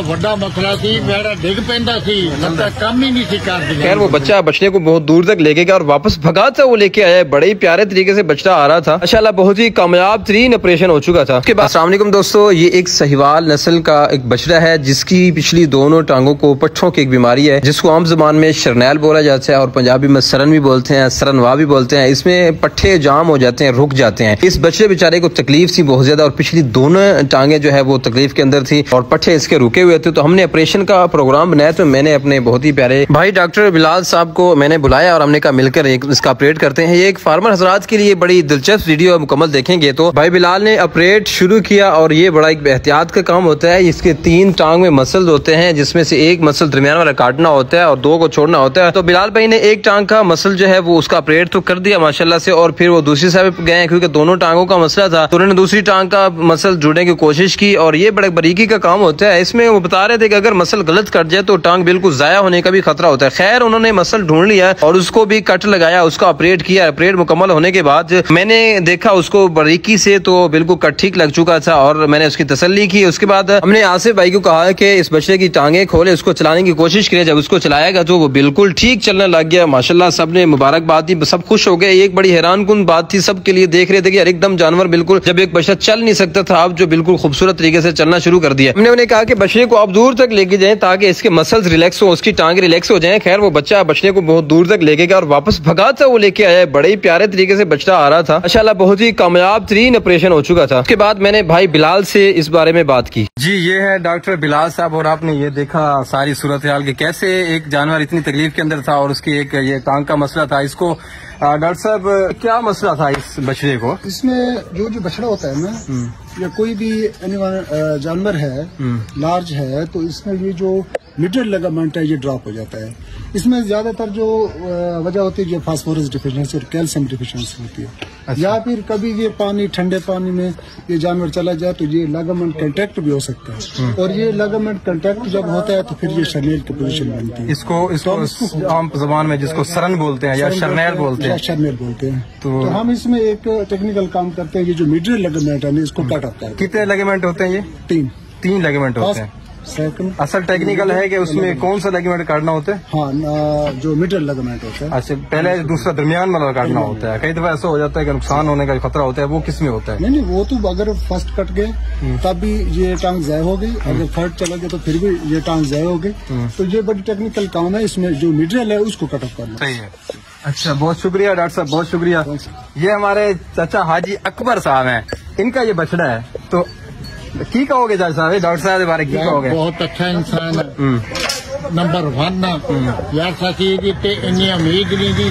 بڑا مسئلہ سی میرا ڈگ پیندا سی کم ہی نہیں سی کرتی. خیر وہ بچہ بچنے کو بہت دور تک لے کے گیا اور واپس بھگا تھا وہ لے کے آیا. بڑے ہی پیارے طریقے سے بچہ آ رہا تھا ماشاءاللہ. بہت ہی کامیاب ترین آپریشن ہو چکا تھا. اس کے بعد السلام علیکم دوستو, یہ ایک سہیوال نسل کا ایک بچڑا ہے جس کی پچھلی دونوں ٹانگوں کو پٹھوں کی ایک بیماری ہے جس کو عام زبان میں شرنیل بولا جاتا ہے اور پنجابی میں سرن بھی بولتے ہیں, سرنوا بھی بولتے ہیں. اس میں پٹھے جام ہو جاتے ہیں, رک جاتے ہیں. اس بچے بیچارے کو تکلیف تھی بہت زیادہ اور پچھلی دونوں ٹانگیں جو ہے وہ تکلیف کے اندر تھی اور پٹھے اس کے رکے ہوئے تھے. تو ہم نے آپریشن کا پروگرام بنایا تو میں نے اپنے بہت ہی پیارے بھائی ڈاکٹر بلال صاحب کو میں نے بلایا اور ہم نے کہا مل کر اس کا آپریٹ کرتے ہیں. یہ ایک فارمر حضرات کے لیے بڑی دلچسپ ویڈیو مکمل دیکھیں گے. تو بھائی بلال نے آپریٹ شروع کیا اور یہ بڑا ایک احتیاط کا کام ہوتا ہے. اس کے 3 ٹانگ میں مسل ہوتے ہیں جس میں سے ایک مسل درمیان والا کاٹنا ہوتا ہے اور 2 کو چھوڑنا ہوتا ہے. تو بلال بھائی نے ایک ٹانگ کا مسل جو ہے وہ اس کا آپریٹ تو کر دیا ماشاءاللہ سے, اور پھر وہ دوسری سائڈ گئے کیونکہ دونوں ٹانگوں کا مسئلہ تھا تو انہوں نے دوسری ٹانگ کا مسل جوڑنے کی کوشش کی. اور یہ بڑے باریکی کا کام ہوتا ہے. اس میں وہ بتا رہے تھے کہ اگر مسل غلط کٹ جائے تو ٹانگ بالکل ضائع ہونے کا بھی خطرہ ہوتا ہے. خیر انہوں نے مسل ڈھونڈ لیا اور اس کو بھی کٹ لگایا, اس کا آپریٹ کیا. آپریٹ مکمل ہونے کے بعد میں نے دیکھا اس کو باریکی سے تو بالکل کٹ ٹھیک لگ چکا تھا اور میں نے اس کی تسلی کی. اس کے بعد ہم نے آصف بھائی کو کہا کہ اس بچے کی ٹانگیں کھولے, اس کو چلانے کی کوشش کرے. جب اس کو چلایا گا تو وہ بالکل ٹھیک چلنے لگ گیا ماشاءاللہ. سب نے مبارکباد دی, سب خوش ہو گئے. ایک بڑی حیران کن بات تھی سب کے لیے, دیکھ رہے تھے کہ ایک دم جانور بالکل جب ایک بچہ چل نہیں سکتا تھا اب جو بالکل خوبصورت طریقے سے چلنا شروع کر دیا. ہم نے انہیں کہا کہ بچے کو آپ دور تک لے کے جائیں تاکہ اس کے مسلز ریلیکس ہو, اس کی ٹانگ ریلیکس ہو جائیں. خیر وہ بچہ بچنے کو بہت دور تک لے کے گیا اور واپس بھگا تھا وہ لے کے آیا. بڑے ہی پیارے طریقے سے بچہ آ رہا تھا ماشاءاللہ. بہت ہی کامیاب ترین آپریشن ہو چکا تھا. اس کے بعد میں نے بھائی بلال سے اس بارے میں بات کی. جی یہ ہے ڈاکٹر بلال صاحب اور آپ نے یہ دیکھا ساری صورتحال کہ کیسے ایک جانور اتنی تکلیف کے اندر تھا اور اس کی ایک یہ ٹانگ کا مسئلہ تھا. اس کو ڈاکٹر صاحب کیا مسئلہ تھا اس بچڑے کو؟ اس میں جو بچڑا ہوتا ہے نا یا کوئی بھی جانور ہے لارج ہے تو اس میں یہ جو میڈل لیگامنٹ ہے یہ ڈراپ ہو جاتا ہے. اس میں زیادہ تر جو وجہ ہوتی ہے جو فاسفورس ڈیفیشنسی اور کیلشیم ڈیفیشنسی ہوتی ہے. یا پھر کبھی یہ پانی ٹھنڈے پانی میں یہ جانور چلا جائے تو یہ لیگامنٹ کنٹیکٹ بھی ہو سکتا ہے اور یہ لیگامنٹ کنٹیکٹ جب ہوتا ہے تو پھر یہ شرنیل کی پوزیشن بنتی ہے. اس کو عام زبان میں جس کو سرن بولتے ہیں یا شرنیل بولتے ہیں تو ہم اس میں ایک ٹیکنیکل کام کرتے ہیں. یہ جو میڈل لیگامنٹ ہے اس کو کٹ آتا ہے. کتنے لیگامنٹ ہوتے ہیں؟ یہ 3 لیگامنٹ ہوتے ہیں. اصل ٹیکنیکل ہے کہ اس میں کون سا لیگامنٹ کاٹنا ہوتا ہے؟ ہاں جو میڈل لیگامنٹ ہوتا ہے. اچھا پہلے دوسرا درمیان والا کاٹنا ہوتا ہے. کئی دفعہ ایسا ہو جاتا ہے کہ نقصان ہونے کا خطرہ ہوتا ہے, وہ کس میں ہوتا ہے؟ نہیں وہ تو اگر فرسٹ کٹ گئے تب بھی یہ ٹانگ ضائع ہو گئی, اگر تھرڈ چلا گیا تو پھر بھی یہ ٹانگ ضائع ہو گئی. تو یہ بڑی ٹیکنیکل کام ہے. اس میں جو میڈل ہے اس کو کٹ آف کرنا. صحیح ہے. اچھا بہت شکریہ ڈاکٹر صاحب, بہت شکریہ. یہ ہمارے چچا حاجی اکبر صاحب ہیں, ان کا یہ بچڑا ہے. تو کی کہو گے ڈاکٹر صاحب کے بارے کی کہو گے؟ بہت اچھا انسان ہے, نمبر 1 یار ساسی انی امید نہیں تھی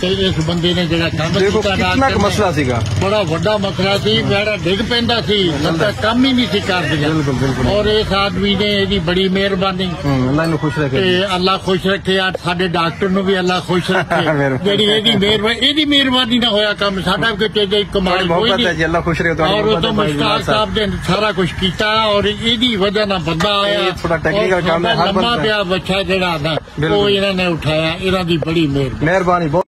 کہ اس بندے نے جڑا کام کتنا مسئلہ سیگا, بڑا وڈا مسئلہ سی. میرا ڈگ پیندا سی کم ہی نہیں سی کر دیا. اور اس آدمی نے یہ بڑی مہربانی, اللہ خوش رکھے, اللہ خوش رکھے. سارے ڈاکٹر نو بھی اللہ خوش رکھے. جی مہربانی نہ ہویا کام ساڈا کمال ہوئی نہیں. اللہ خوش رکھے. اور مشتاق صاحب نے سارا کچھ کیتا اور یہ وجہ نہ بندہ آیا. تھوڑا ٹیکنیکل کام ہے, لمبا پیا بچہ جڑا نا وہ انہوں نے اٹھایا. انہوں کی بڑی مہربانی.